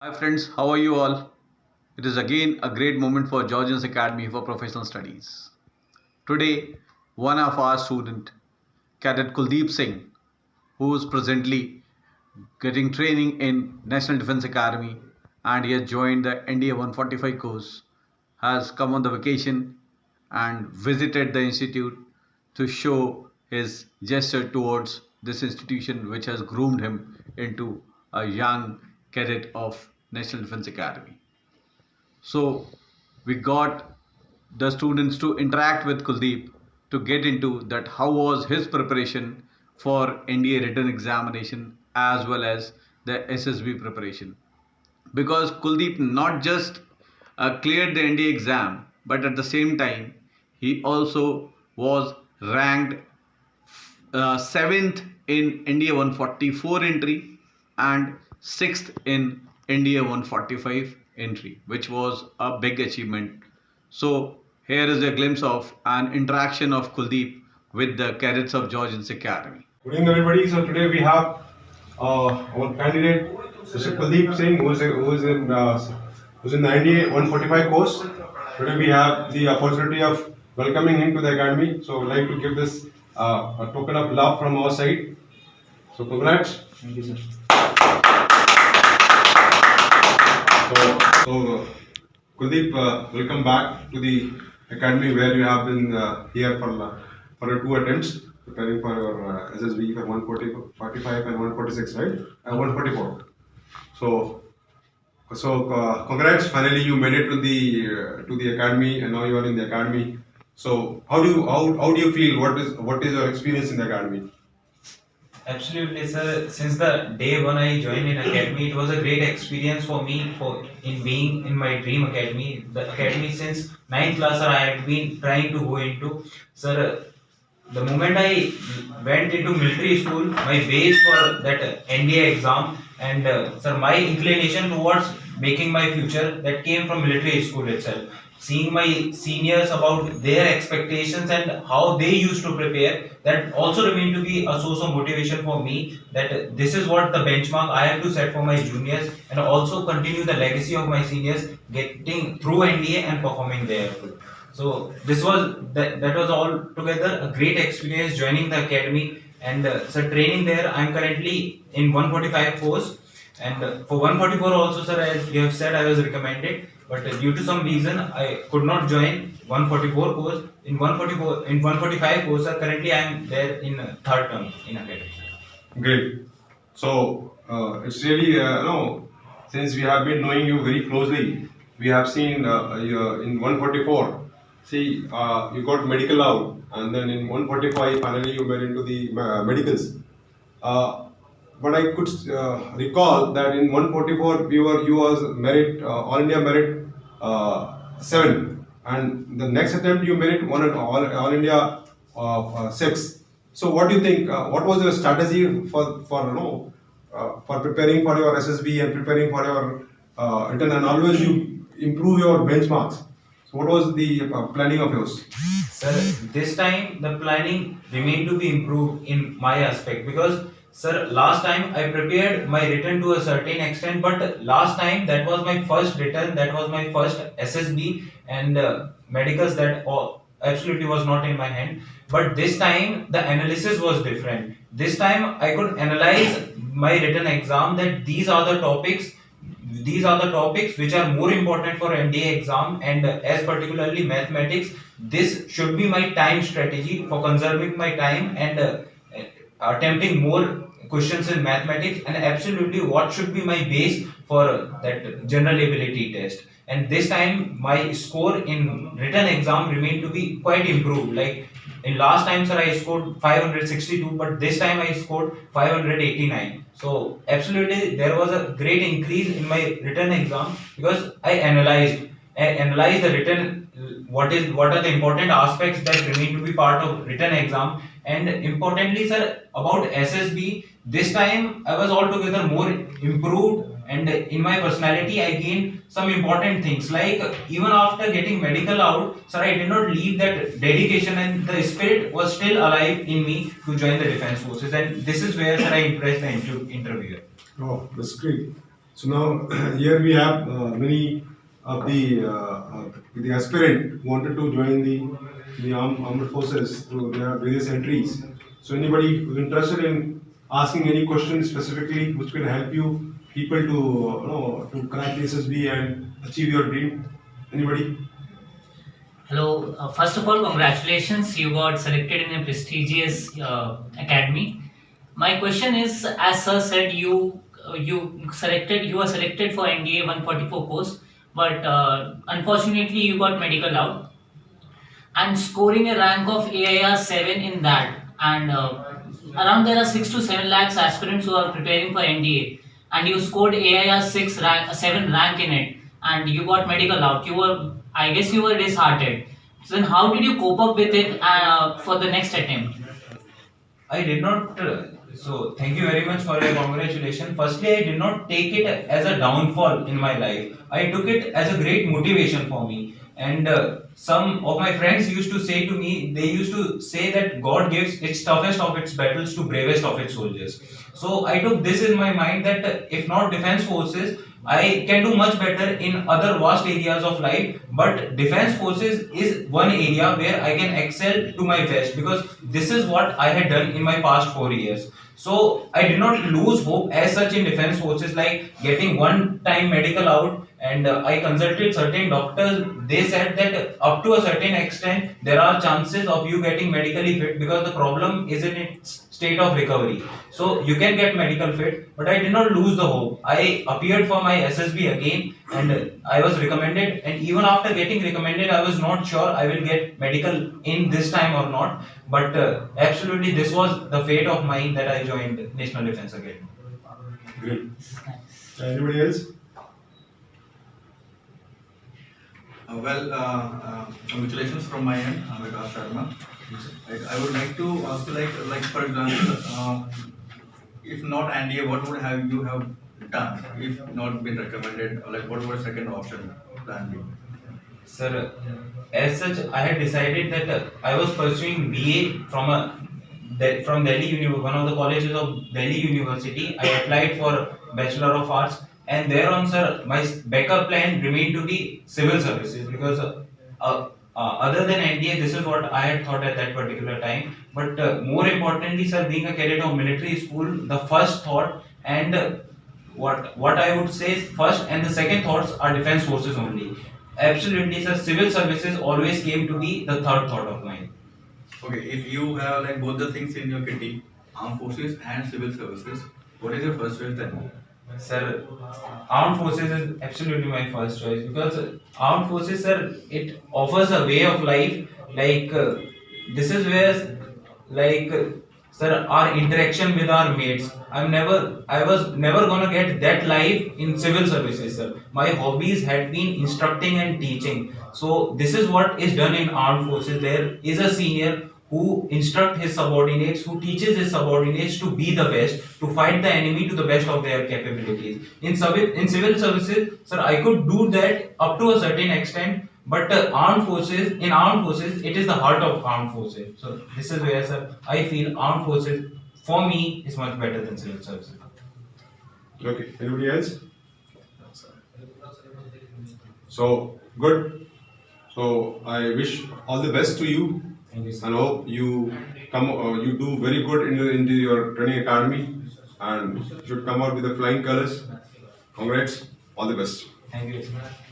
Hi friends, how are you all? It is again a great moment for Georgians Academy for Professional Studies. Today, one of our student, Cadet Kuldeep Singh, who is presently getting training in National Defence Academy and he has joined the NDA 145 course, has come on the vacation and visited the institute to show his gesture towards this institution which has groomed him into a young cadet of National Defence Academy. So we got the students to interact with Kuldeep to get into that how was his preparation for NDA written examination as well as the SSB preparation. Because Kuldeep not just cleared the NDA exam, but at the same time he also was ranked 7th in NDA 144 entry and 6th in NDA 145 entry, which was a big achievement. So, here is a glimpse of an interaction of Kuldeep with the cadets of Georgians Academy. Good evening, everybody. So today we have our candidate, Mr. Kuldeep Singh, who's in the NDA 145 course. Today we have the opportunity of welcoming him to the academy. So we'd like to give this a token of love from our side. So congrats. Thank you, sir. So Kuldeep, welcome back to the academy where you have been here for 2 attempts preparing for your SSB for 145 and 146, right? 144. So congrats! Finally, you made it to the academy, and now you are in the academy. So how do you feel? What is your experience in the academy? Absolutely, sir. Since the day when I joined in academy, it was a great experience for me for in being in my dream academy. The academy since ninth class, sir, I had been trying to go into. Sir, the moment I went into military school, my base for that NDA exam and sir, my inclination towards making my future that came from military school itself. Seeing my seniors about their expectations and how they used to prepare, that also remained to be a source of motivation for me. That this is what the benchmark I have to set for my juniors and also continue the legacy of my seniors, getting through NDA and performing there. So this was that was all together a great experience joining the academy and so training there. I am currently in 145 course and for 144 also, sir, as you have said, I was recommended, but due to some reason I could not join 144 course. In 145 course, sir, currently I am there in third term in academy. Great. So it's really no. Since we have been knowing you very closely, we have seen in 144. See, you got medical out, and then in 145, finally you went into the medicals. But I could recall that in 144 you was merit All India merit 7, and the next attempt you merit All India 6. So what do you think? What was your strategy for preparing for your SSB and preparing for your written, and always you improve your benchmarks? So what was the planning of yours? Sir, this time the planning remained to be improved in my aspect because, sir, last time I prepared my written to a certain extent, but last time that was my first written, that was my first SSB and medicals that absolutely was not in my hand. But this time the analysis was different. This time I could analyze my written exam that these are the topics which are more important for NDA exam and as particularly mathematics. This should be my time strategy for conserving my time and attempting more questions in mathematics, and absolutely what should be my base for that general ability test. And this time my score in written exam remained to be quite improved. Like in last time, sir, I scored 562, but this time I scored 589. So absolutely there was a great increase in my written exam because I analyzed the written, what are the important aspects that remain to be part of written exam. And importantly, sir, about SSB, this time I was altogether more improved, and in my personality I gained some important things. Like even after getting medical out, sir, I did not leave that dedication, and the spirit was still alive in me to join the defense forces. And this is where, sir, I impressed the interviewer. Oh, that's great. So now here we have many of the aspirant who wanted to join the armed forces through their various entries. So anybody who's interested in asking any questions specifically which can help you people to to crack the SSB and achieve your dream. Anybody? Hello. First of all, congratulations. You got selected in a prestigious academy. My question is, as sir said, you were selected for NDA 144 course, but unfortunately you got medical out and scoring a rank of AIR 7 in that. And around there are 6 to 7 lakhs aspirants who are preparing for NDA, and you scored AIR 6 rank, 7 rank in it, and you got medical out. I guess you were disheartened. So then, how did you cope up with it for the next attempt? I did not. So thank you very much for your congratulations. Firstly, I did not take it as a downfall in my life. I took it as a great motivation for me. And some of my friends used to say to me, they used to say that God gives its toughest of its battles to bravest of its soldiers. So I took this in my mind that if not defense forces, I can do much better in other vast areas of life, but defense forces is one area where I can excel to my best because this is what I had done in my past 4 years. So I did not lose hope as such in defense forces, like getting one time medical out, and I consulted certain doctors. They said that up to a certain extent there are chances of you getting medically fit because the problem is in its state of recovery. So you can get medical fit, but I did not lose the hope. I appeared for my SSB again, and I was recommended. And even after getting recommended, I was not sure I will get medical in this time or not. But absolutely, this was the fate of mine that I joined National Defense Academy. Great. Anybody else? Congratulations from my end, Vikas Sharma. I would like to ask you, like for example, if not NDA, what would you have done if not been recommended? Or like, what was second option plan B? Sir, as such, I had decided that I was pursuing BA from Delhi University, one of the colleges of Delhi University. I applied for Bachelor of Arts, and thereon, sir, my backup plan remained to be civil services because other than NDA, this is what I had thought at that particular time. But more importantly, sir, being a cadet of military school, the first thought and what I would say is first and the second thoughts are defense forces only. Absolutely, sir. Civil services always came to be the third thought of mine. Okay, if you have like both the things in your kitty, armed forces and civil services, what is your first choice then? Sir, armed forces is absolutely my first choice because armed forces, sir, it offers a way of life. Like this is where, like, sir, our interaction with our mates. I was never gonna get that life in civil services, sir. My hobbies had been instructing and teaching. So this is what is done in armed forces. There is a senior who instruct his subordinates, who teaches his subordinates to be the best, to fight the enemy to the best of their capabilities. In civil services, sir, I could do that up to a certain extent, but in armed forces, it is the heart of armed forces. So this is where, sir, I feel armed forces for me is much better than civil services. Okay. Anybody else? So good. So I wish all the best to you. Thank you, sir. And hope you you do very good into your training academy and should come out with the flying colors. Congrats, all the best. Thank you, sir.